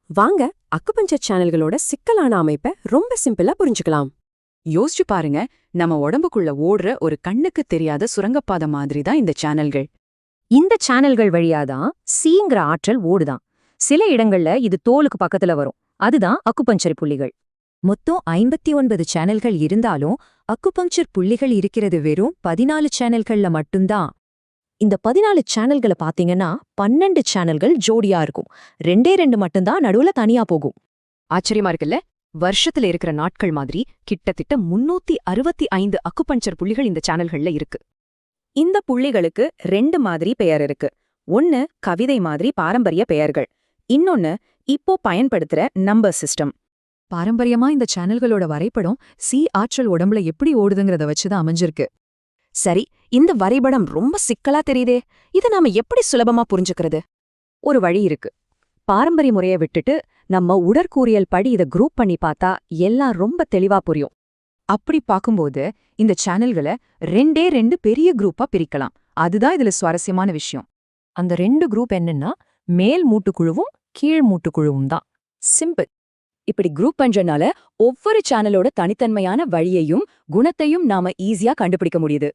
வாங்க அக்குபஞ்சர் சேனல்களோட சிக்கலான அமைப்பை ரொம்ப சிம்பிளா புரிஞ்சுக்கலாம். யோசிச்சு பாருங்க, நம்ம உடம்புக்குள்ள ஓடுற ஒரு கண்ணுக்கு தெரியாத சுரங்கப்பாதை மாதிரி தான் இந்த சேனல்கள். இந்த சேனல்கள் வழியாதான் சீங்கிற ஆற்றல் ஓடுதான். சில இடங்கள்ல இது தோலுக்கு பக்கத்துல வரும். அதுதான் அக்குபஞ்சர் புள்ளிகள். மொத்தம் 59 சேனல்கள் இருந்தாலும் அக்குபஞ்சர் புள்ளிகள் இருக்கிறது வெறும் 14 சேனல்கள்ல மட்டும்தான். இந்த 14 சேனல்களை பாத்தீங்கன்னா 12 சேனல்கள் ஜோடியா இருக்கும். 2 மட்டும்தான் நடுவுல தனியா போகும். ஆச்சரியமா இருக்குல்ல? வருஷத்துல இருக்கிற நாட்கள் மாதிரி கிட்டத்தட்ட 365 அக்குபஞ்சர் புள்ளிகள் இந்த சேனல்கள்ல இருக்கு. இந்த புள்ளிகளுக்கு 2 மாதிரி பெயர் இருக்கு. ஒன்னு கவிதை மாதிரி பாரம்பரிய பெயர்கள், இன்னொன்னு இப்போ பயன்படுத்துற நம்பர் சிஸ்டம். பாரம்பரியமா இந்த சேனல்களோட வரைபடம் ஆற்றல் உடம்புல எப்படி ஓடுதுங்கிறத வச்சுதான் அமைஞ்சிருக்கு. சரி, இந்த வரைபடம் ரொம்ப சிக்கலா தெரியுதே. இதை நாம எப்படி சுலபமா புரிஞ்சுக்கிறது? ஒரு வழி இருக்கு. பாரம்பரிய முறையை விட்டுட்டு நம்ம உடற்கூறியல் படி இதை குரூப் பண்ணி பார்த்தா எல்லாம் ரொம்ப தெளிவா புரியும். அப்படி பார்க்கும்போது இந்த சேனல்களை 2 பெரிய குரூப்பா பிரிக்கலாம். அதுதான் இதுல சுவாரஸ்யமான விஷயம். அந்த 2 குரூப் என்னன்னா மேல் மூட்டுக்குழுவும் கீழ் மூட்டுக்குழுவும் தான். சிம்பிள். இப்படி குரூப் பண்றனால ஒவ்வொரு சேனலோட தனித்தன்மையான வழியையும் குணத்தையும் நாம ஈஸியா கண்டுபிடிக்க முடியுது.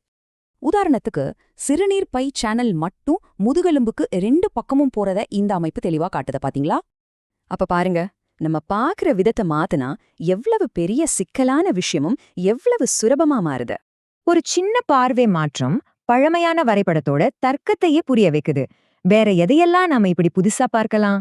உதாரணத்துக்கு சிறுநீர் பை சேனல் மட்டும் முதுகெலும்புக்கு 2 பக்கமும் போறத இந்த அமைப்பு தெளிவா காட்டுத பாத்தீங்களா? அப்ப பாருங்க, நம்ம பாக்குற விதத்தை மாத்தினா எவ்வளவு பெரிய சிக்கலான விஷயமும் எவ்வளவு சுலபமா மாறுது. ஒரு சின்ன பார்வை மாற்றம் பழமையான வரைபடத்தோட தர்க்கத்தையே புரிய வைக்குது. வேற எதையெல்லாம் நாம இப்படி புதுசா பார்க்கலாம்?